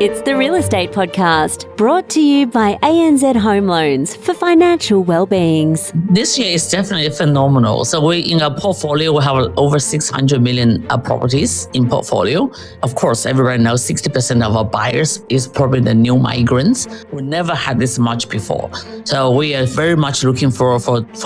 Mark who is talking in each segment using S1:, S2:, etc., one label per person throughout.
S1: It's the Real Estate Podcast, brought to you by ANZ Home Loans for financial well-beings.
S2: This year is definitely phenomenal. So in our portfolio, we have over 600 million properties in portfolio. Of course, everybody knows 60% of our buyers is probably the new migrants. We never had this much before. So we are very much looking for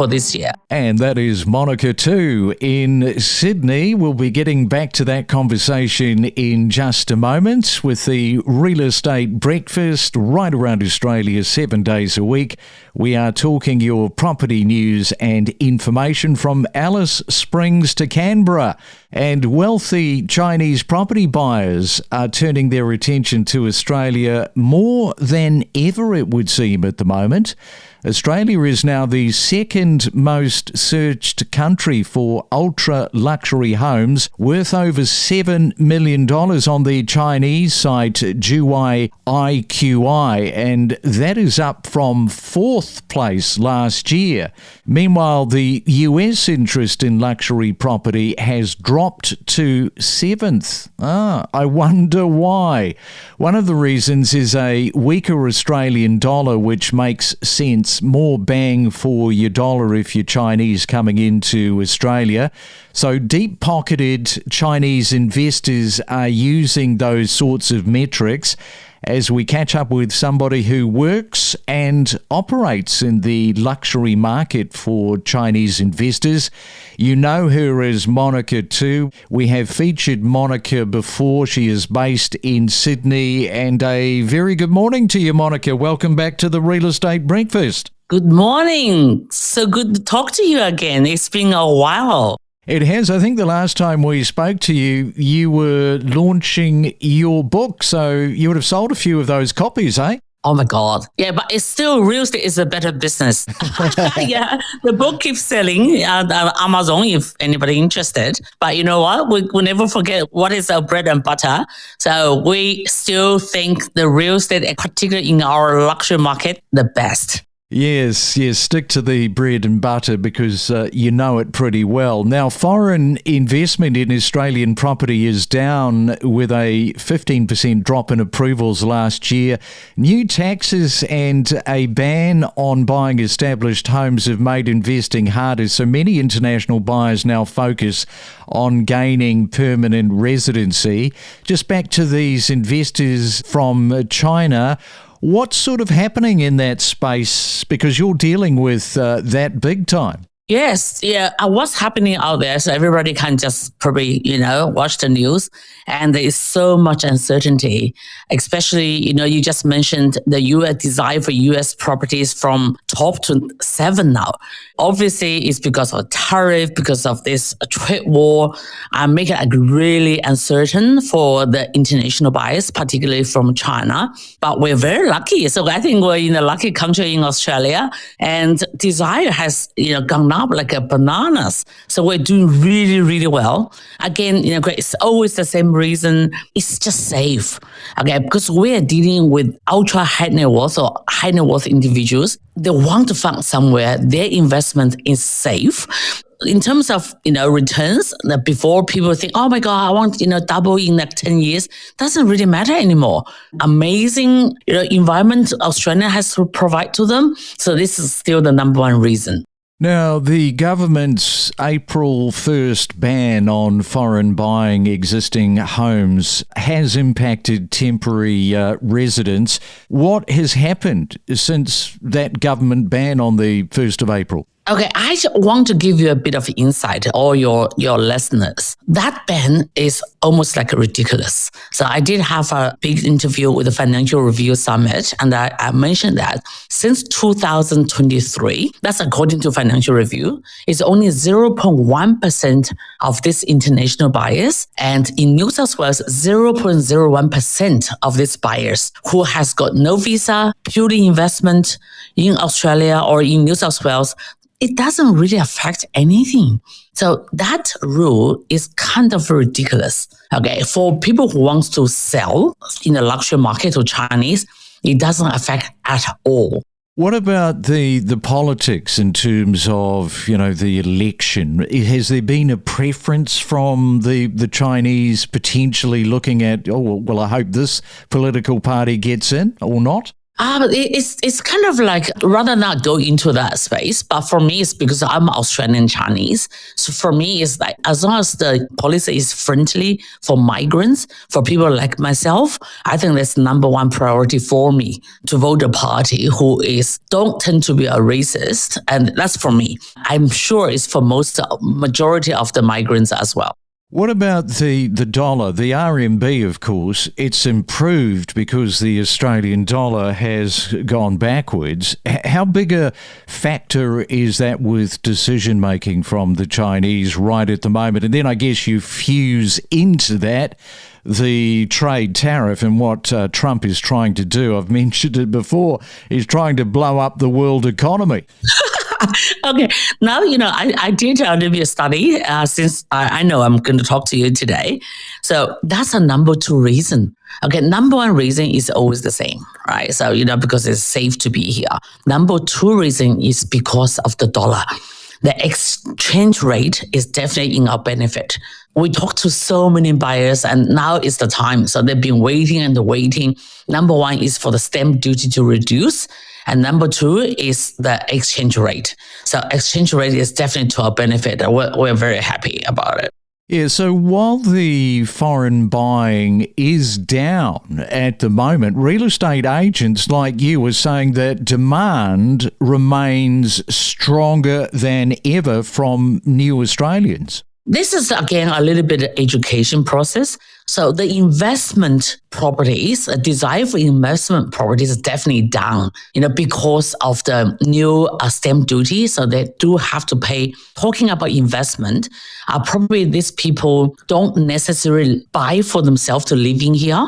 S2: this year.
S3: And that is Monika Tu in Sydney. We'll be getting back to that conversation in just a moment with the Real Estate Breakfast right around Australia 7 days a week. We are talking your property news and information from Alice Springs to Canberra. And wealthy Chinese property buyers are turning their attention to Australia more than ever, it would seem, at the moment. Australia is now the second most searched country for ultra-luxury homes, worth over $7 million on the Chinese site Juwai IQI, and that is up from fourth place last year. Meanwhile, the US interest in luxury property has dropped to seventh. I wonder why. One of the reasons is a weaker Australian dollar, which makes sense. More bang for your dollar if you're Chinese coming into Australia. So deep-pocketed Chinese investors are using those sorts of metrics. As we catch up with somebody who works and operates in the luxury market for Chinese investors. You know her as Monika Tu. We have featured Monika before. She is based in Sydney. And a very good morning to you, Monika. Welcome back to the Real Estate Breakfast.
S2: Good morning. So good to talk to you again. It's been a while.
S3: It has. I think the last time we spoke to you, you were launching your book, so you would have sold a few of those copies, eh?
S2: Oh my God. Yeah, but it's still, real estate is a better business. Yeah, the book keeps selling on Amazon if anybody interested. But you know what? We never forget what is our bread and butter. So we still think the real estate, particularly in our luxury market, the best.
S3: Yes, stick to the bread and butter because you know it pretty well. Now, foreign investment in Australian property is down with a 15% drop in approvals last year. New taxes and a ban on buying established homes have made investing harder, so many international buyers now focus on gaining permanent residency. Just back to these investors from China. What's sort of happening in that space? Because you're dealing with that big time.
S2: Yes, yeah. What's happening out there? So everybody can just probably, watch the news. And there is so much uncertainty, especially, you just mentioned the U.S. desire for U.S. properties from top to 7 now. Obviously, it's because of tariff, because of this trade war, and making it really uncertain for the international buyers, particularly from China. But we're very lucky. So I think we're in a lucky country in Australia, and desire has, gone up like a bananas. So we're doing really, really well. Again, it's always the same reason. It's just safe. Okay, because we're dealing with ultra high net worth or high net worth individuals. They want to find somewhere their investment is safe. In terms of, returns, before people think, oh my God, I want, double in like 10 years, doesn't really matter anymore. Amazing, environment Australia has to provide to them. So this is still the number one reason.
S3: Now, the government's April 1st ban on foreign buying existing homes has impacted temporary residents. What has happened since that government ban on the 1st of April?
S2: Okay, I want to give you a bit of insight, all your listeners. That ban is almost like ridiculous. So I did have a big interview with the Financial Review Summit, and I mentioned that since 2023, that's according to Financial Review, it's only 0.1% of these international buyers, and in New South Wales, 0.01% of these buyers who has got no visa, purely investment in Australia or in New South Wales. It doesn't really affect anything. So that rule is kind of ridiculous. Okay, for people who want to sell in the luxury market to Chinese, it doesn't affect at all.
S3: What about the politics in terms of, the election? Has there been a preference from the Chinese potentially looking at, I hope this political party gets in or not?
S2: It's kind of like, rather not go into that space, but for me, it's because I'm Australian Chinese. So for me, it's like, as long as the policy is friendly for migrants, for people like myself, I think that's number one priority for me, to vote a party who don't tend to be a racist. And that's for me. I'm sure it's for majority of the migrants as well.
S3: What about the dollar? The RMB, of course, it's improved because the Australian dollar has gone backwards. How big a factor is that with decision-making from the Chinese right at the moment? And then I guess you fuse into that the trade tariff and what Trump is trying to do. I've mentioned it before. He's trying to blow up the world economy.
S2: Okay. Now, I did a little bit of study since I know I'm going to talk to you today. So that's a number two reason. Okay. Number one reason is always the same, right? So, because it's safe to be here. Number two reason is because of the dollar. The exchange rate is definitely in our benefit. We talked to so many buyers and now is the time. So they've been waiting and waiting. Number one is for the stamp duty to reduce. And number two is the exchange rate. So exchange rate is definitely to our benefit. We're very happy about it.
S3: Yeah, so while the foreign buying is down at the moment, real estate agents like you are saying that demand remains stronger than ever from new Australians.
S2: This is, again, a little bit of education process. So the investment properties, a desire for investment properties is definitely down, because of the new stamp duty. So they do have to pay. Talking about investment, probably these people don't necessarily buy for themselves to live in here.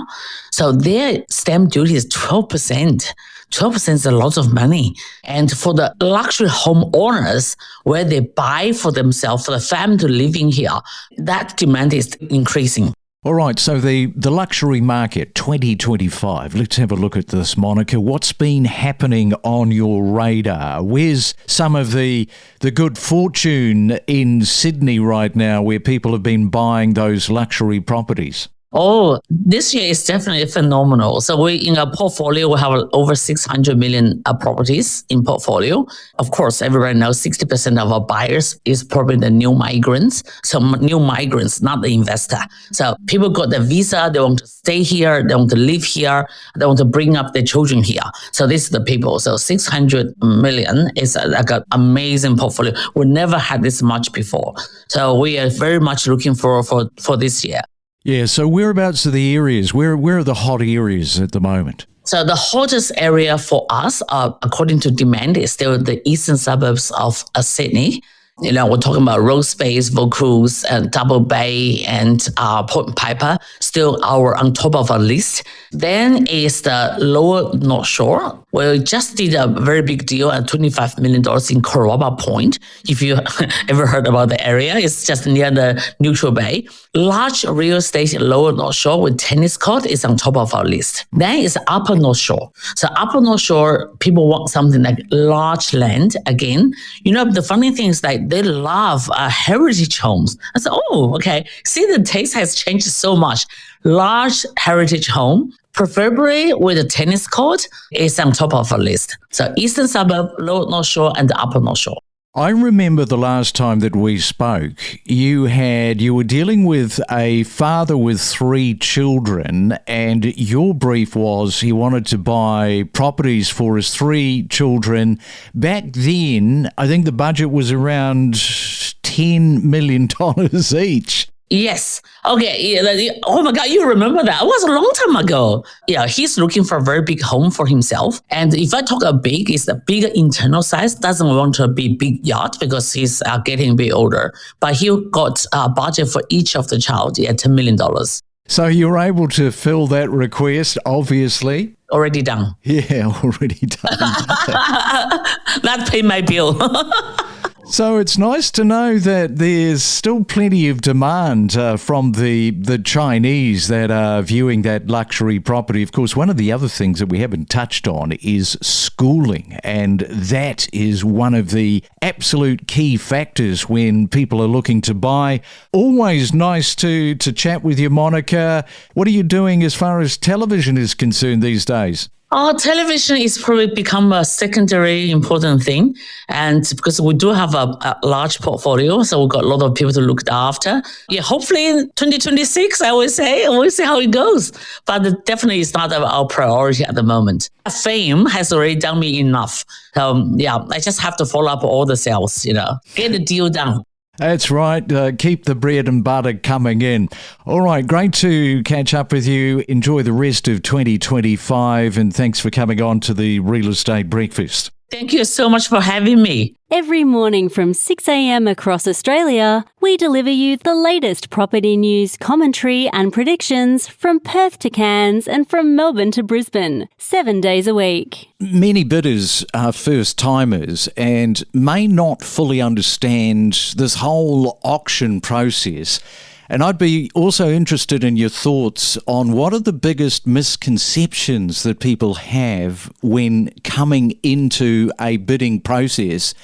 S2: So their stamp duty is 12%. 12% is a lot of money. And for the luxury home owners, where they buy for themselves, for the family to live in here, that demand is increasing.
S3: All right, so the luxury market 2025, let's have a look at this, Monika. What's been happening on your radar? Where's some of the good fortune in Sydney right now where people have been buying those luxury properties?
S2: Oh, this year is definitely phenomenal. So in our portfolio, we have over 600 million properties in portfolio. Of course, everybody knows 60% of our buyers is probably the new migrants. So new migrants, not the investor. So people got the visa, they want to stay here, they want to live here, they want to bring up their children here. So this is the people. So 600 million is like an amazing portfolio. We never had this much before. So we are very much looking for this year.
S3: Yeah, so whereabouts are the areas? Where are the hot areas at the moment?
S2: So the hottest area for us, according to demand, is still the eastern suburbs of Sydney. We're talking about Rose Bay, Vaucluse, and Double Bay, and Port Piper, still on top of our list. Then is the lower North Shore. We just did a very big deal at $25 million in Corobba Point. If you ever heard about the area, it's just near the Neutral Bay. Large real estate in lower North Shore with tennis court is on top of our list. Then is Upper North Shore. So Upper North Shore, people want something like large land. Again, the funny thing is like they love heritage homes. I said, okay. See, the taste has changed so much. Large heritage home, preferably with a tennis court, is on top of our list. So eastern suburb, lower North Shore, and the Upper North Shore.
S3: I remember the last time that we spoke, you were dealing with a father with 3 children, and your brief was he wanted to buy properties for his 3 children. Back then, I think the budget was around $10 million each.
S2: Yes. Okay. Oh my God, you remember that? It was a long time ago. Yeah, he's looking for a very big home for himself. And if I talk about big, it's the bigger internal size. Doesn't want to be big yacht because he's getting a bit older. But he got a budget for each of the child, $10 million.
S3: So you were able to fill that request, obviously.
S2: Already done.
S3: Yeah, already done.
S2: That paid my bill.
S3: So it's nice to know that there's still plenty of demand from the Chinese that are viewing that luxury property. Of course, one of the other things that we haven't touched on is schooling, and that is one of the absolute key factors when people are looking to buy. Always nice to chat with you, Monika. What are you doing as far as television is concerned these days?
S2: Television is probably become a secondary important thing. And because we do have a large portfolio, so we've got a lot of people to look after. Yeah, hopefully in 2026, I would say, we'll see how it goes. But it definitely is not our priority at the moment. Fame has already done me enough. I just have to follow up all the sales, get the deal done.
S3: That's right. Keep the bread and butter coming in. All right. Great to catch up with you. Enjoy the rest of 2025. And thanks for coming on to the Real Estate Breakfast.
S2: Thank you so much for having me.
S1: Every morning from 6 a.m. across Australia, we deliver you the latest property news, commentary and predictions from Perth to Cairns and from Melbourne to Brisbane, 7 days a week.
S3: Many bidders are first-timers and may not fully understand this whole auction process. And I'd be also interested in your thoughts on what are the biggest misconceptions that people have when coming into a bidding process,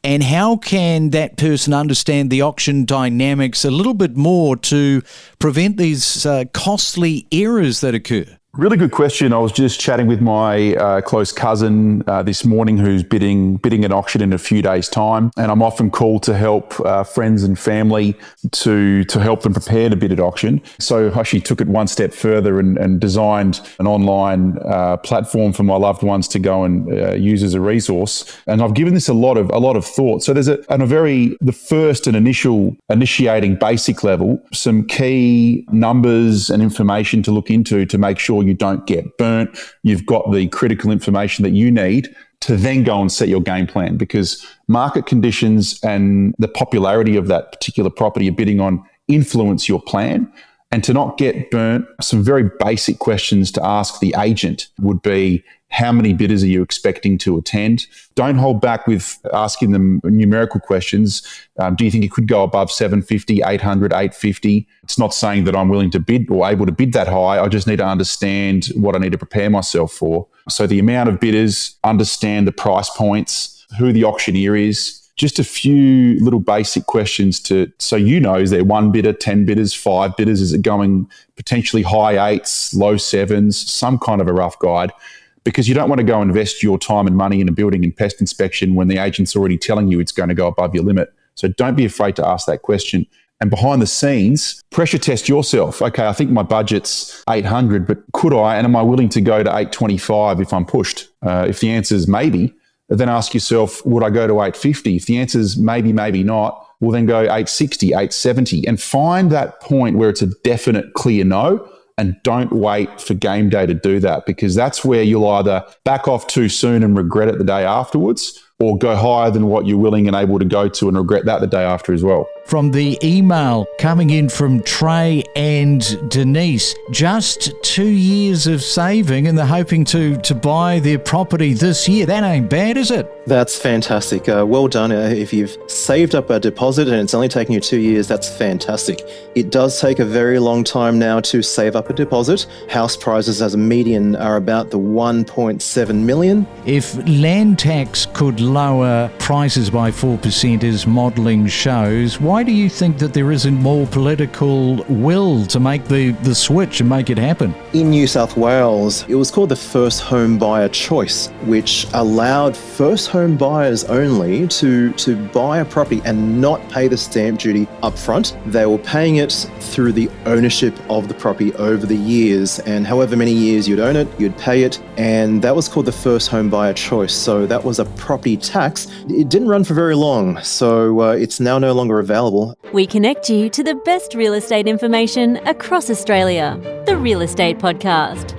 S3: and how can that person understand the auction dynamics a little bit more to prevent these costly errors that occur?
S4: Really good question. I was just chatting with my close cousin this morning who's bidding an auction in a few days' time. And I'm often called to help friends and family to help them prepare to bid at auction. So I actually took it one step further and designed an online platform for my loved ones to go and use as a resource. And I've given this a lot of thought. So there's the first and initiating basic level, some key numbers and information to look into to make sure you don't get burnt. You've got the critical information that you need to then go and set your game plan, because market conditions and the popularity of that particular property you're bidding on influence your plan. And to not get burnt, some very basic questions to ask the agent would be, how many bidders are you expecting to attend? Don't hold back with asking them numerical questions. Do you think it could go above 750, 800, 850? It's not saying that I'm willing to bid or able to bid that high. I just need to understand what I need to prepare myself for. So the amount of bidders, understand the price points, who the auctioneer is, just a few little basic questions is there one bidder, 10 bidders, 5 bidders? Is it going potentially high eights, low sevens, some kind of a rough guide? Because you don't want to go invest your time and money in a building and pest inspection when the agent's already telling you it's going to go above your limit. So don't be afraid to ask that question. And behind the scenes, pressure test yourself. Okay, I think my budget's 800, but could I, and am I willing to go to 825 if I'm pushed? If the answer is maybe, then ask yourself, would I go to 850? If the answer is maybe, maybe not, well then go 860, 870, and find that point where it's a definite clear no. And don't wait for game day to do that, because that's where you'll either back off too soon and regret it the day afterwards, or go higher than what you're willing and able to go to and regret that the day after as well.
S3: From the email coming in from Trey and Denise, just 2 years of saving and they're hoping to buy their property this year. That ain't bad, is it?
S5: That's fantastic. Well done. If you've saved up a deposit and it's only taken you 2 years, that's fantastic. It does take a very long time now to save up a deposit. House prices as a median are about the 1.7 million.
S3: If land tax could lower prices by 4% as modelling shows, why do you think that there isn't more political will to make the switch and make it happen?
S5: In New South Wales, it was called the first home buyer choice, which allowed first home buyers only to buy a property and not pay the stamp duty up front. They were paying it through the ownership of the property over the years, and however many years you'd own it, you'd pay it, and that was called the first home buyer choice. So that was a property tax. It didn't run for very long, so it's now no longer available.
S1: We connect you to the best real estate information across Australia. The Real Estate Podcast.